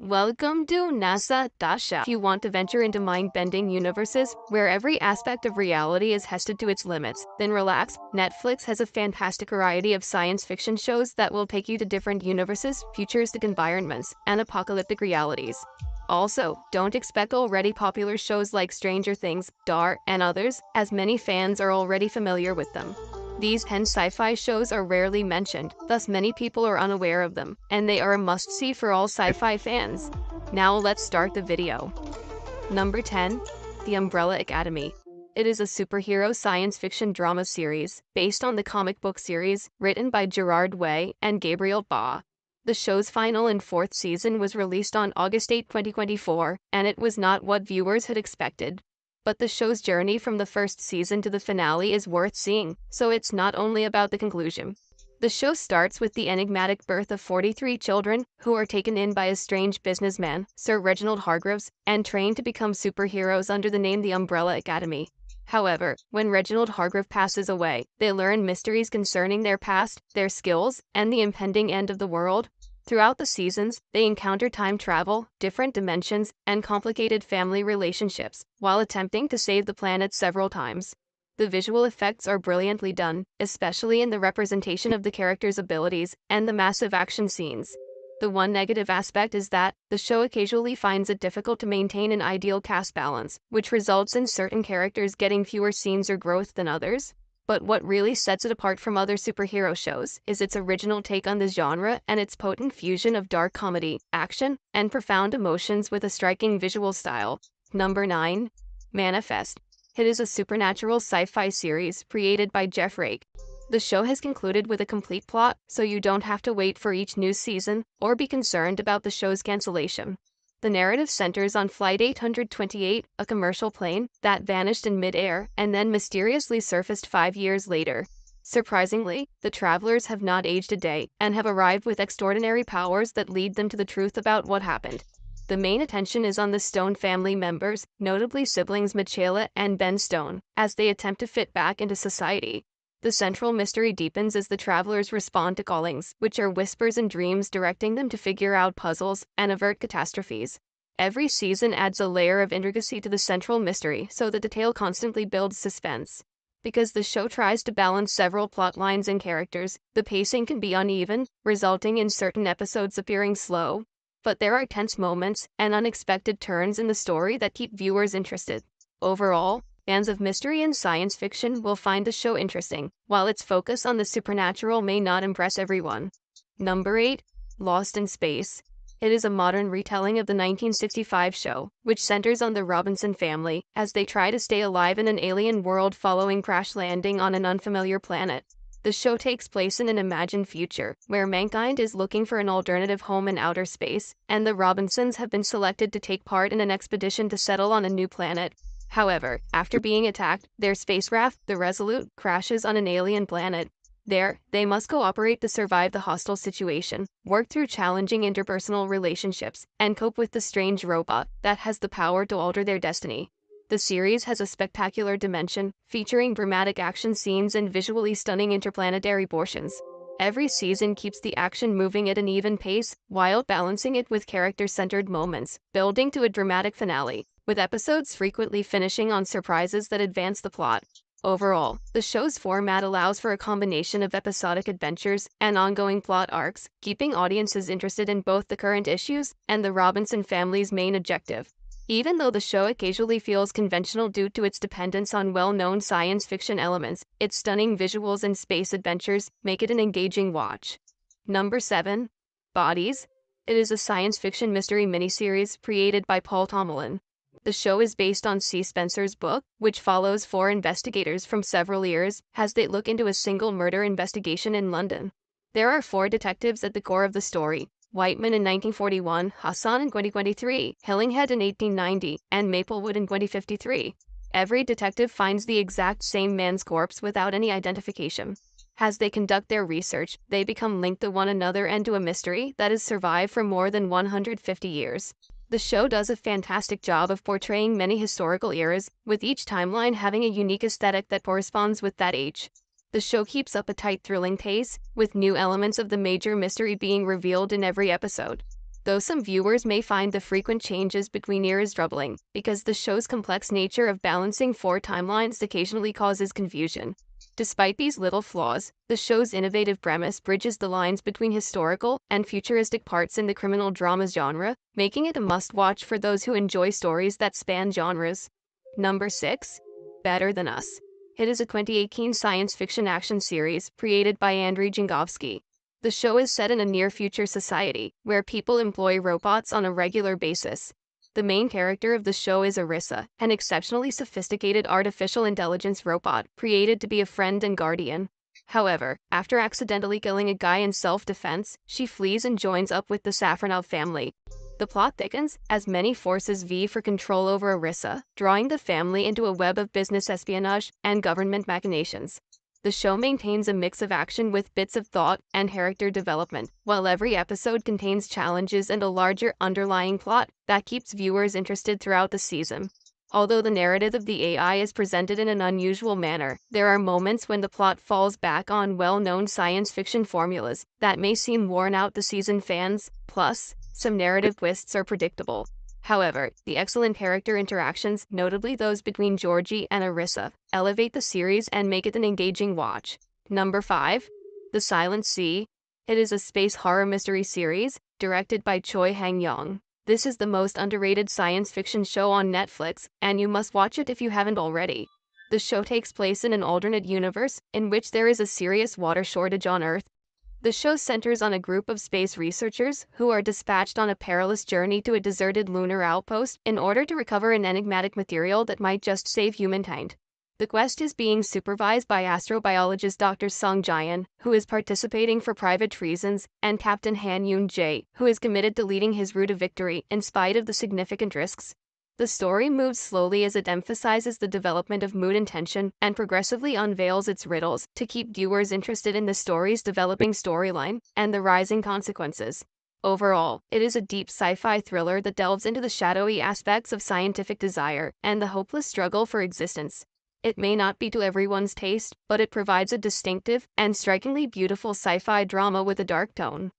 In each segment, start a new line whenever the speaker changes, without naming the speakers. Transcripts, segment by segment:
Welcome to NASA Dasha. If you want to venture into mind-bending universes where every aspect of reality is tested to its limits, then relax. Netflix has a fantastic variety of science fiction shows that will take you to different universes, futuristic environments, and apocalyptic realities. Also, don't expect already popular shows like Stranger Things, Dark, and others, as many fans are already familiar with them. These 10 sci-fi shows are rarely mentioned, thus many people are unaware of them, and they are a must-see for all sci-fi fans. Now let's start the video. Number 10. The Umbrella Academy. It is a superhero science fiction drama series, based on the comic book series, written by Gerard Way and Gabriel Ba. The show's final and fourth season was released on August 8, 2024, and it was not what viewers had expected. But the show's journey from the first season to the finale is worth seeing, so it's not only about the conclusion. The show starts with the enigmatic birth of 43 children, who are taken in by a strange businessman, Sir Reginald Hargreaves, and trained to become superheroes under the name the Umbrella Academy. However, when Reginald Hargrave passes away, they learn mysteries concerning their past, their skills, and the impending end of the world. Throughout the seasons, they encounter time travel, different dimensions, and complicated family relationships, while attempting to save the planet several times. The visual effects are brilliantly done, especially in the representation of the characters' abilities and the massive action scenes. The one negative aspect is that the show occasionally finds it difficult to maintain an ideal cast balance, which results in certain characters getting fewer scenes or growth than others. But what really sets it apart from other superhero shows is its original take on the genre and its potent fusion of dark comedy, action, and profound emotions with a striking visual style. Number 9. Manifest. It is a supernatural sci-fi series created by Jeff Rake. The show has concluded with a complete plot, so you don't have to wait for each new season or be concerned about the show's cancellation. The narrative centers on Flight 828, a commercial plane that vanished in mid-air and then mysteriously surfaced 5 years later. Surprisingly, the travelers have not aged a day and have arrived with extraordinary powers that lead them to the truth about what happened. The main attention is on the Stone family members, notably siblings Michaela and Ben Stone, as they attempt to fit back into society. The central mystery deepens as the travelers respond to callings, which are whispers and dreams directing them to figure out puzzles and avert catastrophes. Every season adds a layer of intricacy to the central mystery, so the detail constantly builds suspense. Because the show tries to balance several plot lines and characters, the pacing can be uneven, resulting in certain episodes appearing slow. But there are tense moments and unexpected turns in the story that keep viewers interested. Overall, fans of mystery and science fiction will find the show interesting, while its focus on the supernatural may not impress everyone. Number 8. Lost in Space. It is a modern retelling of the 1965 show, which centers on the Robinson family as they try to stay alive in an alien world following crash landing on an unfamiliar planet. The show takes place in an imagined future, where mankind is looking for an alternative home in outer space, and the Robinsons have been selected to take part in an expedition to settle on a new planet. However, after being attacked, their spacecraft, the Resolute, crashes on an alien planet. There, they must cooperate to survive the hostile situation, work through challenging interpersonal relationships, and cope with the strange robot that has the power to alter their destiny. The series has a spectacular dimension, featuring dramatic action scenes and visually stunning interplanetary portions. Every season keeps the action moving at an even pace, while balancing it with character-centered moments, building to a dramatic finale, with episodes frequently finishing on surprises that advance the plot. Overall, the show's format allows for a combination of episodic adventures and ongoing plot arcs, keeping audiences interested in both the current issues and the Robinson family's main objective. Even though the show occasionally feels conventional due to its dependence on well-known science fiction elements, its stunning visuals and space adventures make it an engaging watch. Number 7. Bodies. It is a science fiction mystery miniseries created by Paul Tomlin. The show is based on C. Spencer's book, which follows 4 investigators from several years as they look into a single murder investigation in London. There are 4 detectives at the core of the story: Whiteman in 1941, Hassan in 2023, Hillinghead in 1890, and Maplewood in 2053. Every detective finds the exact same man's corpse without any identification. As they conduct their research, they become linked to one another and to a mystery that has survived for more than 150 years. The show does a fantastic job of portraying many historical eras, with each timeline having a unique aesthetic that corresponds with that age. The show keeps up a tight, thrilling pace, with new elements of the major mystery being revealed in every episode. though some viewers may find the frequent changes between eras troubling, because the show's complex nature of balancing four timelines occasionally causes confusion. Despite these little flaws, the show's innovative premise bridges the lines between historical and futuristic parts in the criminal drama genre, making it a must-watch for those who enjoy stories that span genres. Number 6. Better Than Us. It is a 2018 science fiction action series created by Andrei Jankovsky. The show is set in a near-future society, where people employ robots on a regular basis. The main character of the show is Arissa, an exceptionally sophisticated artificial intelligence robot created to be a friend and guardian. However, after accidentally killing a guy in self-defense, she flees and joins up with the Safronov family. The plot thickens as many forces vie for control over Arissa, drawing the family into a web of business espionage and government machinations. The show maintains a mix of action with bits of thought and character development, while every episode contains challenges and a larger underlying plot that keeps viewers interested throughout the season. Although the narrative of the AI is presented in an unusual manner, there are moments when the plot falls back on well-known science fiction formulas that may seem worn out to seasoned fans. Plus, some narrative twists are predictable. However, the excellent character interactions, notably those between Georgie and Arissa, elevate the series and make it an engaging watch. Number 5. The Silent Sea. It is a space horror mystery series, directed by Choi Hang-yong. This is the most underrated science fiction show on Netflix, and you must watch it if you haven't already. The show takes place in an alternate universe, in which there is a serious water shortage on Earth. The show centers on a group of space researchers who are dispatched on a perilous journey to a deserted lunar outpost in order to recover an enigmatic material that might just save humankind. The quest is being supervised by astrobiologist Dr. Sung Jae-in, who is participating for private reasons, and Captain Han Yoon-jae, who is committed to leading his route to victory in spite of the significant risks. The story moves slowly as it emphasizes the development of mood and tension and progressively unveils its riddles to keep viewers interested in the story's developing storyline and the rising consequences. Overall, it is a deep sci-fi thriller that delves into the shadowy aspects of scientific desire and the hopeless struggle for existence. It may not be to everyone's taste, but it provides a distinctive and strikingly beautiful sci-fi drama with a dark tone.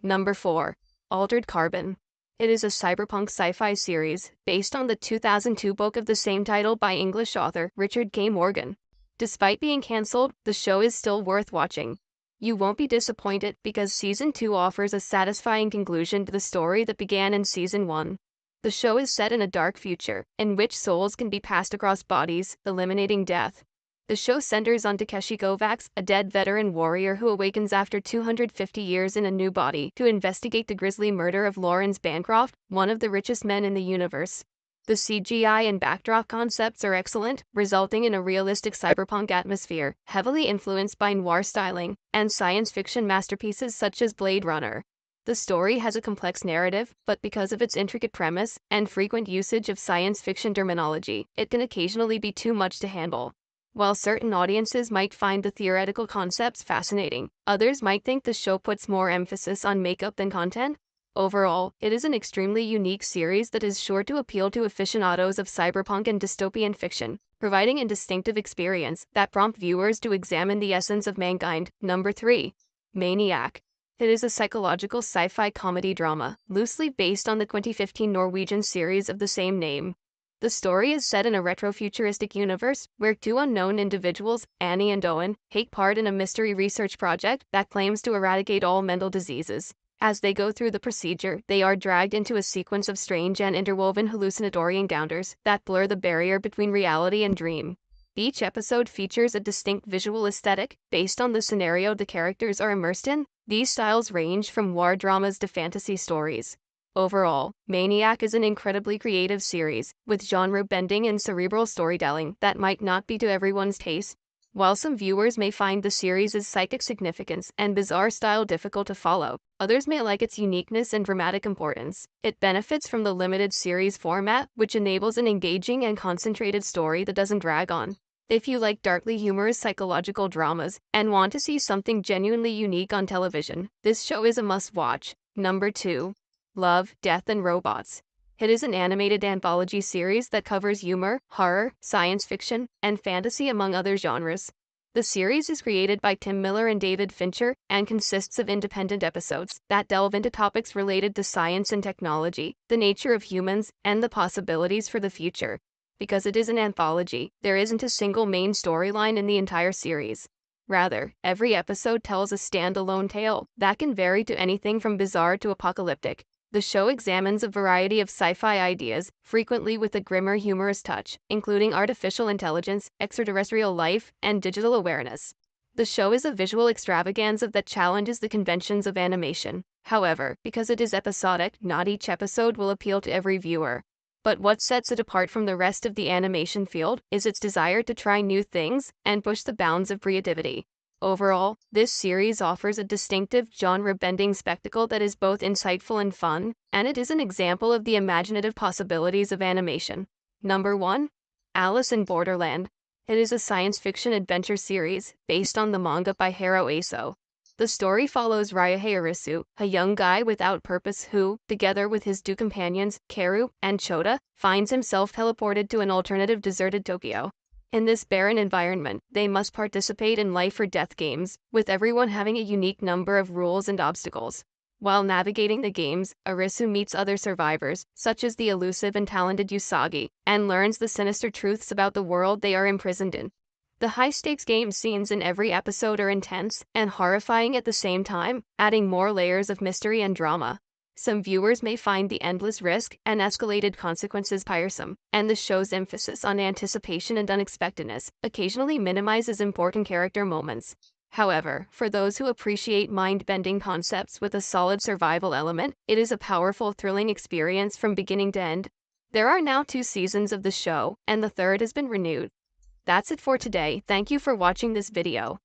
Number 4. Altered Carbon. It is a cyberpunk sci-fi series based on the 2002 book of the same title by English author Richard K. Morgan. Despite being cancelled, the show is still worth watching. You won't be disappointed because Season 2 offers a satisfying conclusion to the story that began in Season 1. The show is set in a dark future, in which souls can be passed across bodies, eliminating death. The show centers on Takeshi Kovacs, a dead veteran warrior who awakens after 250 years in a new body to investigate the grisly murder of Lawrence Bancroft, one of the richest men in the universe. The CGI and backdrop concepts are excellent, resulting in a realistic cyberpunk atmosphere, heavily influenced by noir styling and science fiction masterpieces such as Blade Runner. The story has a complex narrative, but because of its intricate premise and frequent usage of science fiction terminology, it can occasionally be too much to handle. While certain audiences might find the theoretical concepts fascinating, others might think the show puts more emphasis on makeup than content. Overall, it is an extremely unique series that is sure to appeal to aficionados of cyberpunk and dystopian fiction, providing a distinctive experience that prompts viewers to examine the essence of mankind. Number 3. Maniac. It is a psychological sci-fi comedy drama, loosely based on the 2015 Norwegian series of the same name. The story is set in a retrofuturistic universe where two unknown individuals, Annie and Owen, take part in a mystery research project that claims to eradicate all mental diseases. As they go through the procedure, they are dragged into a sequence of strange and interwoven hallucinatory encounters that blur the barrier between reality and dream. Each episode features a distinct visual aesthetic based on the scenario the characters are immersed in. These styles range from war dramas to fantasy stories. Overall, Maniac is an incredibly creative series, with genre-bending and cerebral storytelling that might not be to everyone's taste. While some viewers may find the series' psychic significance and bizarre style difficult to follow, others may like its uniqueness and dramatic importance. It benefits from the limited series format, which enables an engaging and concentrated story that doesn't drag on. If you like darkly humorous psychological dramas and want to see something genuinely unique on television, this show is a must-watch. Number 2. Love, Death and Robots. It is an animated anthology series that covers humor, horror, science fiction, and fantasy among other genres. The series is created by Tim Miller and David Fincher and consists of independent episodes that delve into topics related to science and technology, the nature of humans, and the possibilities for the future. Because it is an anthology, there isn't a single main storyline in the entire series. Rather, every episode tells a standalone tale that can vary to anything from bizarre to apocalyptic. The show examines a variety of sci-fi ideas, frequently with a grimmer humorous touch, including artificial intelligence, extraterrestrial life, and digital awareness. The show is a visual extravaganza that challenges the conventions of animation. However, because it is episodic, not each episode will appeal to every viewer. But what sets it apart from the rest of the animation field is its desire to try new things and push the bounds of creativity. Overall, this series offers a distinctive, genre-bending spectacle that is both insightful and fun, and it is an example of the imaginative possibilities of animation. Number 1. Alice in Borderland. It is a science fiction adventure series based on the manga by Hiro Aso. The story follows Ryohei Arisu, a young guy without purpose who, together with his two companions, Karu and Chota, finds himself teleported to an alternative deserted Tokyo. In this barren environment, they must participate in life-or-death games, with everyone having a unique number of rules and obstacles. While navigating the games, Arisu meets other survivors, such as the elusive and talented Usagi, and learns the sinister truths about the world they are imprisoned in. The high-stakes game scenes in every episode are intense and horrifying at the same time, adding more layers of mystery and drama. Some viewers may find the endless risk and escalated consequences tiresome, and the show's emphasis on anticipation and unexpectedness occasionally minimizes important character moments. However, for those who appreciate mind-bending concepts with a solid survival element, it is a powerful, thrilling experience from beginning to end. There are now 2 seasons of the show, and the third has been renewed. That's it for today. Thank you for watching this video.